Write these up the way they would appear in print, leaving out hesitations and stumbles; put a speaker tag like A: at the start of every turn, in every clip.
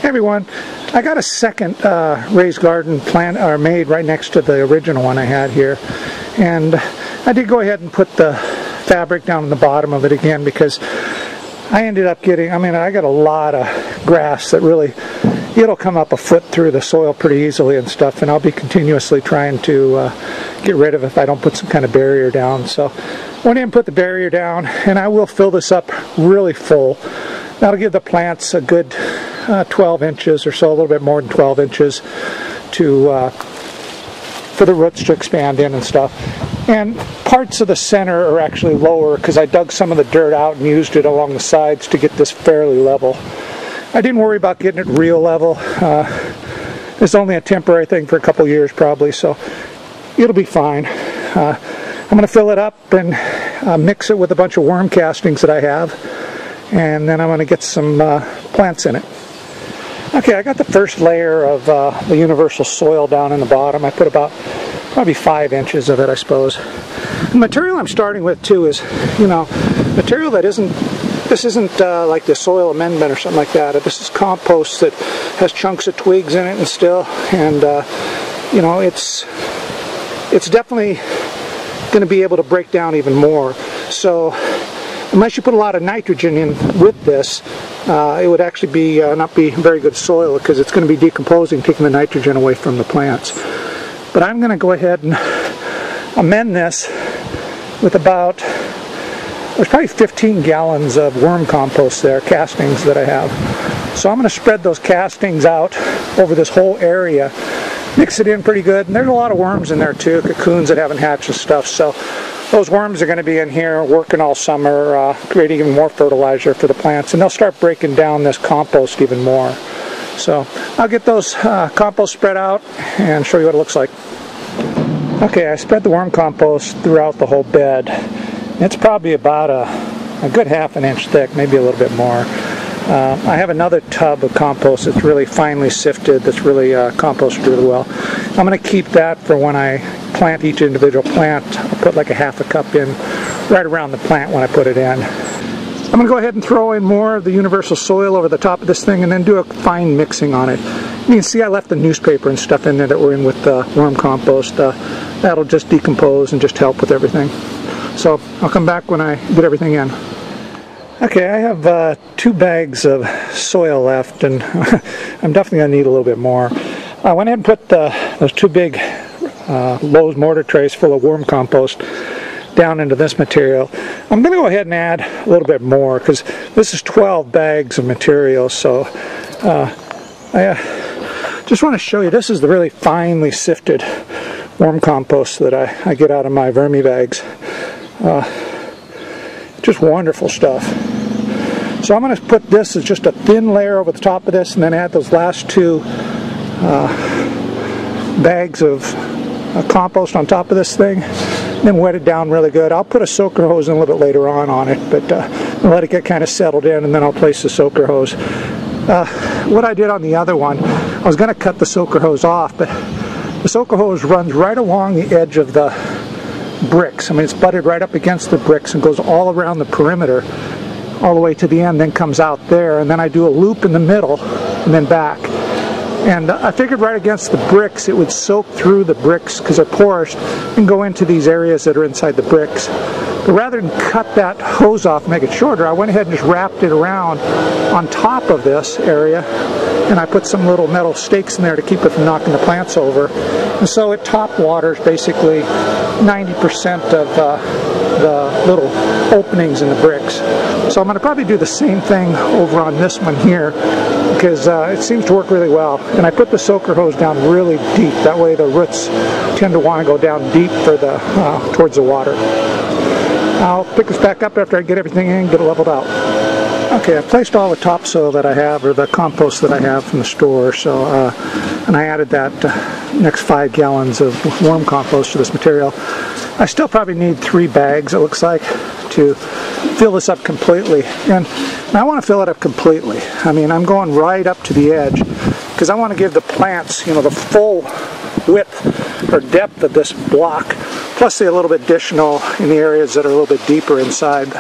A: everyone, I got a second raised garden made right next to the original one I had here, and I did go ahead and put the fabric down in the bottom of it again because I ended up getting, I got a lot of grass that really, it'll come up a foot through the soil pretty easily and stuff, and I'll be continuously trying to get rid of it if I don't put some kind of barrier down. So I went in and put the barrier down, and I will fill this up really full. That'll give the plants a good 12 inches or so, a little bit more than 12 inches for the roots to expand in and stuff. And parts of the center are actually lower because I dug some of the dirt out and used it along the sides to get this fairly level. I didn't worry about getting it real level. It's only a temporary thing for a couple years probably, so it'll be fine. I'm going to fill it up and mix it with a bunch of worm castings that I have, and then I'm going to get some plants in it. Okay, I got the first layer of the universal soil down in the bottom. I put about probably 5 inches of it, I suppose. The material I'm starting with too is, material that this isn't like the soil amendment or something like that. This is compost that has chunks of twigs in it and still, and it's definitely going to be able to break down even more. So unless you put a lot of nitrogen in with this, it would actually be not be very good soil because it's going to be decomposing, taking the nitrogen away from the plants. But I'm going to go ahead and amend this with about, there's probably 15 gallons of worm compost there, castings that I have. So I'm going to spread those castings out over this whole area, mix it in pretty good, and there's a lot of worms in there too, cocoons that haven't hatched and stuff, so those worms are going to be in here working all summer, creating even more fertilizer for the plants, and they'll start breaking down this compost even more. So I'll get those compost spread out and show you what it looks like. Okay, I spread the worm compost throughout the whole bed. It's probably about a good ½ an inch thick, maybe a little bit more. I have another tub of compost that's really finely sifted, that's really composted really well. I'm going to keep that for when I plant each individual plant. I'll put like a ½ a cup in right around the plant when I put it in. I'm going to go ahead and throw in more of the universal soil over the top of this thing and then do a fine mixing on it. You can see I left the newspaper and stuff in there that were in with the worm compost. That'll just decompose and just help with everything. So I'll come back when I get everything in. Okay, I have 2 bags of soil left, and I'm definitely going to need a little bit more. I went ahead and put those 2 big Lowe's mortar trays full of worm compost down into this material. I'm going to go ahead and add a little bit more because this is 12 bags of material. So I just want to show you, this is the really finely sifted worm compost that I get out of my VermiBags. Just wonderful stuff. So I'm going to put this as just a thin layer over the top of this, and then add those last 2 bags of compost on top of this thing, then wet it down really good. I'll put a soaker hose in a little bit later on it, but I'll let it get kind of settled in, and then I'll place the soaker hose. What I did on the other one, I was going to cut the soaker hose off, but the soaker hose runs right along the edge of the bricks. It's butted right up against the bricks and goes all around the perimeter all the way to the end, then comes out there, and then I do a loop in the middle and then back. And I figured right against the bricks it would soak through the bricks because they're porous and go into these areas that are inside the bricks. But rather than cut that hose off and make it shorter, I went ahead and just wrapped it around on top of this area, and I put some little metal stakes in there to keep it from knocking the plants over. And so it top waters basically 90% of the little openings in the bricks. So I'm going to probably do the same thing over on this one here because it seems to work really well. And I put the soaker hose down really deep. That way the roots tend to want to go down deep for towards the water. I'll pick this back up after I get everything in and get it leveled out. Okay, I've placed all the topsoil that I have, or the compost that I have from the store, so and I added that next 5 gallons of worm compost to this material. I still probably need 3 bags, it looks like, to fill this up completely. And I want to fill it up completely. I'm going right up to the edge because I want to give the plants, the full width or depth of this block, plus a little bit additional in the areas that are a little bit deeper inside.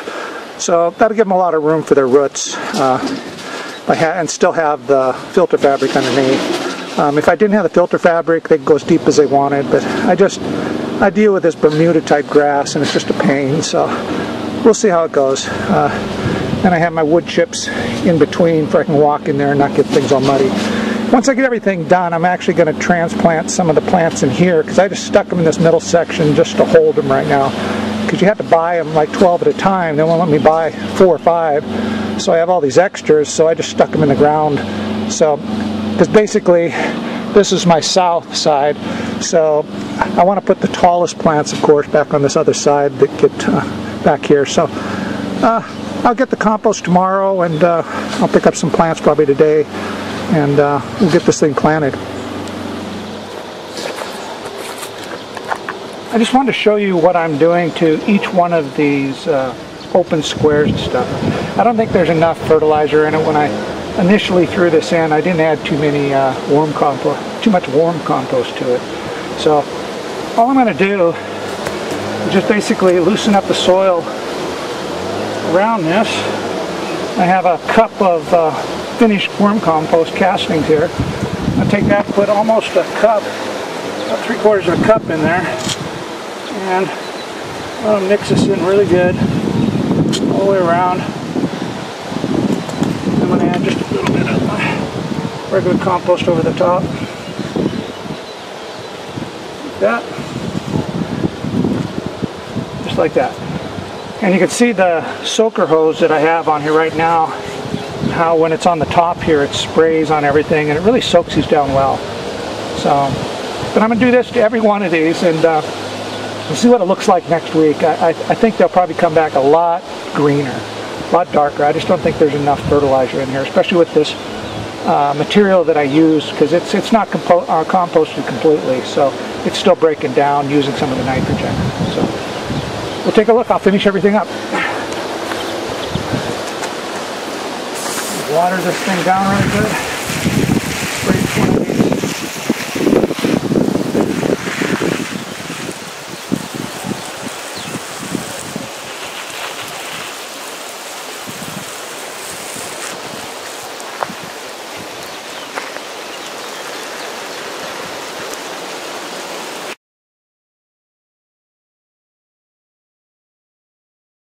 A: So that'll give them a lot of room for their roots. and still have the filter fabric underneath. If I didn't have the filter fabric, they could go as deep as they wanted, but I deal with this Bermuda type grass and it's just a pain, so we'll see how it goes. And I have my wood chips in between so I can walk in there and not get things all muddy. Once I get everything done, I'm actually going to transplant some of the plants in here because I just stuck them in this middle section just to hold them right now. Because you have to buy them like 12 at a time. They won't let me buy 4 or 5. So I have all these extras, so I just stuck them in the ground. So, because basically this is my south side. So I want to put the tallest plants, of course, back on this other side that get back here. So I'll get the compost tomorrow, and I'll pick up some plants probably today, and we'll get this thing planted. I just wanted to show you what I'm doing to each one of these open squares and stuff. I don't think there's enough fertilizer in it. When I initially threw this in, I didn't add too much worm compost to it. So all I'm going to do is just basically loosen up the soil around this. I have a cup of finished worm compost castings here. I'll take that, put almost a cup, about 3/4 of a cup in there, and I'll mix this in really good all the way around. I'm going to add just a little bit of my regular compost over the top. Like that. Just like that. And you can see the soaker hose that I have on here right now, how when it's on the top here it sprays on everything and it really soaks these down well. So, but I'm going to do this to every one of these, and we'll see what it looks like next week. I think they'll probably come back a lot greener, a lot darker. I just don't think there's enough fertilizer in here, especially with this material that I use, because it's not composted completely, so it's still breaking down using some of the nitrogen. So we'll take a look. I'll finish everything up. Water this thing down really good.